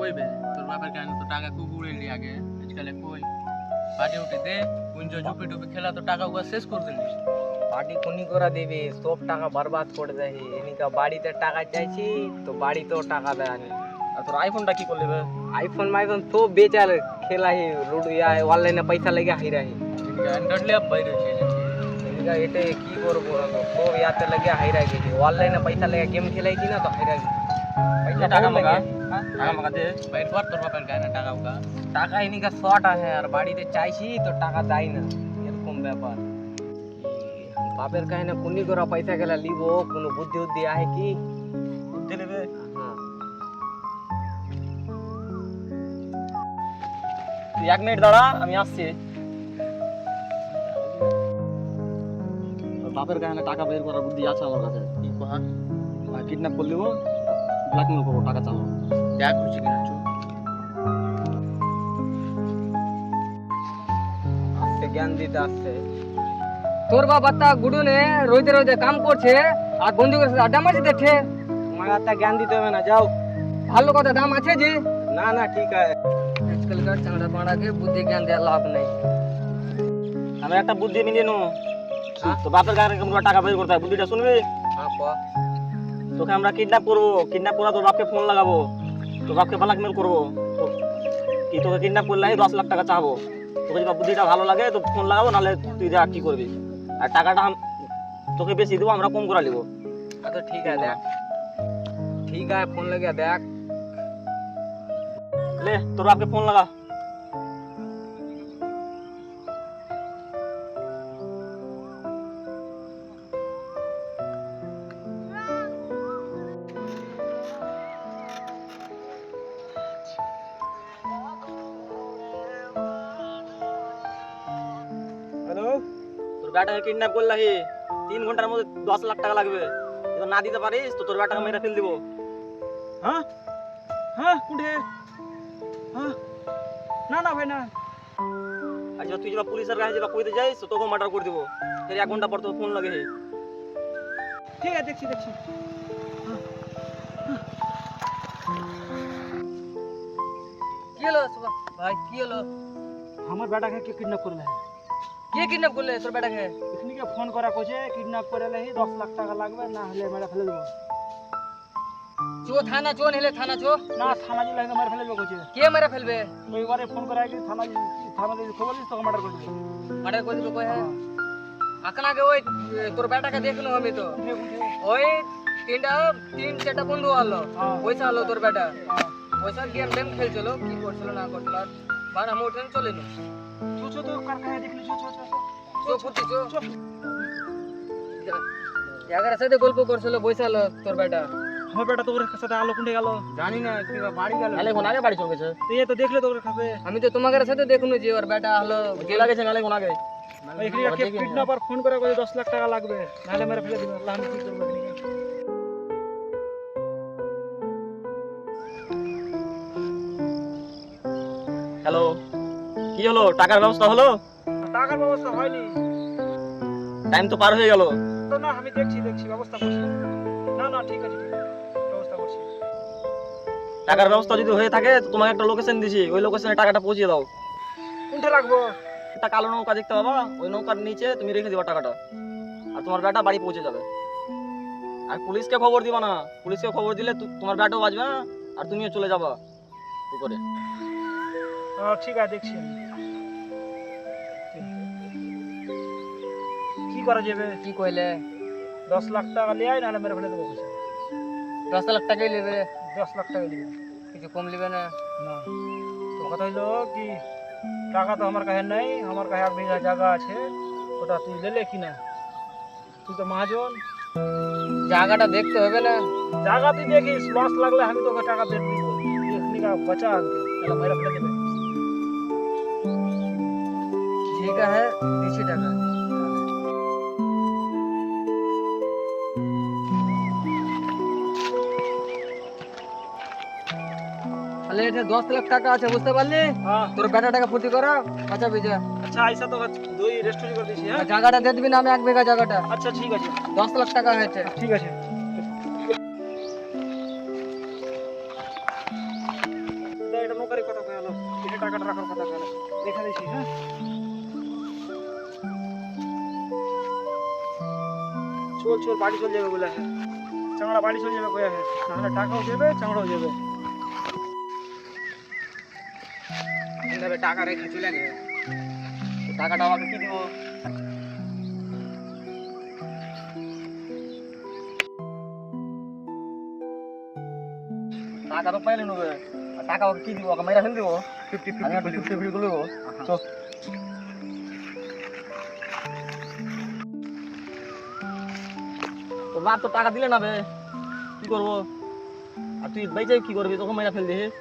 কইবে তোর বাবার কানে তো টাকা খুব উড়েলি আগে আজকাল কই পার্টি উঠে দে কুঞ্জ চুপি টুপি খেলা তো টাকা ওগুলো শেষ করে দিলি পার্টি কোনি করে দিবি সব টাকা বরবাদ করে দেয় এনিকা বাড়িতে টাকা চাইছি তো বাড়িতেও টাকা দেয়নি আর তোর আইফোনটা কি করলি বে आईफोन माइफोन तो बेचार खेला ही लूडो या ऑनलाइन पैसा लेके हाई रही অ্যান্ড্রয়েড ল্যাপ বাইরে ছিল এনিকা এতে কি করব না তো সব ইয়াতে লাগে হাই রাখি অনলাইন पैसा लेके गेम খেলাইছি না তো হাই রাখি पैसा টাকা মাগা টাকা মাগা দে বাইরে কর তোর বাবার কানে টাকা উগা টাকা এনিকা শর্ট আছে আর বাড়িতে চাইছি তো টাকা দেয় না এরকম ব্যাপার বাপের কাহিনা কোনি করে পয়সা গেলা লিব কোনো বুদ্ধি উদ্ধি আছে কি বুদ্ধি নেবে হ্যাঁ তুই 1 মিনিট দাঁড়া আমি আসছি বাপের কাছে টাকা বের করার বুদ্ধি আছে আমার কাছে কি কহা কিডন্যাপ করে লিব ব্ল্যাকমেল করবো টাকা চাবো দেখ খুশি কিনা চো আসছে জ্ঞান দিতে আসছে তোর বাবাটা গুডু নে রইতে রইতে কাম করছে আর বন্ধুদের সাথে আড্ডা মারছে দেখে আমার আত্মা জ্ঞান দিতে হবে না যাও ভালো কথা দাম আছে জি না না ঠিক আছে আজকালকার চাঁড়া পাড়াকে বুদ্ধি জ্ঞান দেওয়ার লাভ নেই আমি একটা বুদ্ধি মিলিয়ে নো তো বাপের কাছে আমরা টাকা বের করতে হয় বুদ্ধিটা শুনবি হ্যাঁ ক তোকে আমরা কিডন্যাপ করবো কিডন্যাপ করা তোর বাপকে ফোন লাগাবো তোর বাপকে ব্ল্যাকমেল করবো কি তোকে কিডন্যাপ করলে 10 লাখ টাকা চাবো তোকে যদি বুদ্ধিটা ভালো লাগে তো ফোন লাগাবো নাহলে তুই যা কি করবি আর টাকাটা তোকে বেশি দেবো আমরা কম করে নিবো আচ্ছা ঠিক আছে দেখ ঠিক আছে ফোন লাগিয়ে দেখ ले তোর বাপকে ফোন লাগা হ্যালো তোর বেটাকে কিডন্যাপ করলা হি 3 ঘন্টার মধ্যে 10 লাখ টাকা লাগবে এবার না দিতে পারিস তো তোর বেটাকে মেরে ফেল দিব হ্যাঁ হ্যাঁ কোনটে হ্যাঁ না না ভাই না আচ্ছা তুই যা পুলিশের কাছে যা কইতে যাইস তো তোকে মার্ডার করে দিব ফের 1 ঘন্টা পর তো ফোন লাগে হে ঠিক আছে দেখছি দেখছি কি হলো ভাই কি হলো আমার বেটাকে কে কিডন্যাপ করলে কে কিডন্যাপ করলে তোর বেটাকে এখানে ফোন করা কইছে কিডন্যাপ করে লেহি 10 লাখ টাকা লাগবে না হলে মেরে ফেলে দেবো চো থানা চো নেলে থানা চো না থানা জিলা মেরে ফেলে দেবো কইছে কে মেরে ফেলবে ওইবারে ফোন করা আগে থানা দিয়ে খবর দিস তোকে মার্ডার করে দেবো মার্ডার করে দিবে কই হ্যাঁ আকানাকে ওই তোর বেটাকে দেখলো আমি তো ওই তিন চারটা বন্ধু আলো পয়সা আলো তোর বেটা পয়সা গেম টেম খেলছিল কি করছিল না করছিল বার আমি উঠে চলে নো চো তো কার কাছে দেখলি চো চো চো চো ফুটি চো এগারে সাথে গল্প করছিল বইসালো তোর বেটা আমার বেটা তোর সাথে আলো কোনটে গেল জানি না কি বাড়ি গেল নালে কোন আগে বাড়ি চলে গেছে এই তো দেখলে তোর কাছে আমি তো তোমাদের সাথে দেখুন যে ওর বেটা হলো গেলা গেছে নালে কোন আগে এখানে কে কিডন্যাপার ফোন করে কইছে 10 লাখ টাকা লাগবে নাহলে মেরে ফেলে দিবে আল্লাহ আমি কি করব এখানে হ্যালো কি হলো টাকার ব্যবস্থা হলো টাকার ব্যবস্থা হয়নি টাইম তো পার হয়ে গেল তো না আমি দেখছি ব্যবস্থা করছি না না ঠিক আছে ব্যবস্থা করছি টাকার ব্যবস্থা যদি হয়ে থাকে তো তোমাকে একটা লোকেশন দিছি ওই লোকেশনে টাকাটা পৌঁছে দাও কোনটা রাখবো একটা কালো নৌকা দেখতে পাবা ওই নৌকার নিচে তুমি রেখে দিবা টাকাটা আর তোমার বেটা বাড়ি পৌঁছে যাবে আর পুলিশকে খবর দিবা না পুলিশকে খবর দিলে তোমার বেটাও বাঁচবে না আর তুমিও চলে যাবা উপরে ঠিক আছে দেখছি কি করা যাবে কি কইলে 10 লাখ টাকা লিয়ে আয় নাহলে মেরে ফেলে দেবো 10 লাখ টাকাই নেবে 10 লাখ টাকা দিবে কিছু কম নেবে না না তো কথা হইলো কি টাকা তো আমার কাছে নাই আমার কাছে 1 বিঘা জায়গা আছে ওটা তুই লে কিনা তুই তো মহাজন জায়গাটা দেখতে হবে না জায়গা তুই দেখিস লস লাগলে আমি তোকে টাকা দিয়ে দিব এখনি কা বচা আনতে তাহলে মেরে ফেলে দেবে ঠিক আছে 200 টাকা তাহলে এটা 10 লাখ টাকা আছে বুঝতে পারলি হ্যাঁ তোর বেটা টাকা ফুটি করো আচ্ছা বিজা আচ্ছা আইসা তো দুই রেস্টুরেন্ট করে দিছি হ্যাঁ জায়গাটা দিয়ে দিবি না আমি 1 বিঘা জায়গাটা আচ্ছা ঠিক আছে 10 লাখ টাকা হয়েছে ঠিক আছে বলছে ওর বাড়ি চলে যাবে বলে হ্যাঁ চাংড়া বাড়ি চলে যাবে কয়া হ্যাঁ নাহলে টাকাও দেবে চাংড়াও যাবে। টাকা রেখে চলে গেছে। টাকাটা আমাকে কি দিব? টাকা তো পাইলে নেবে, আর টাকা ওকে কি দিব? ওকে মেরা ফেল দিব, 50-50 করে দেবো। তো তোর বাপ তো টাকা দিলে না বে, কি করবো? আর তুই বেঁচে কি করবি? তোকে মেরা ফেল দিস।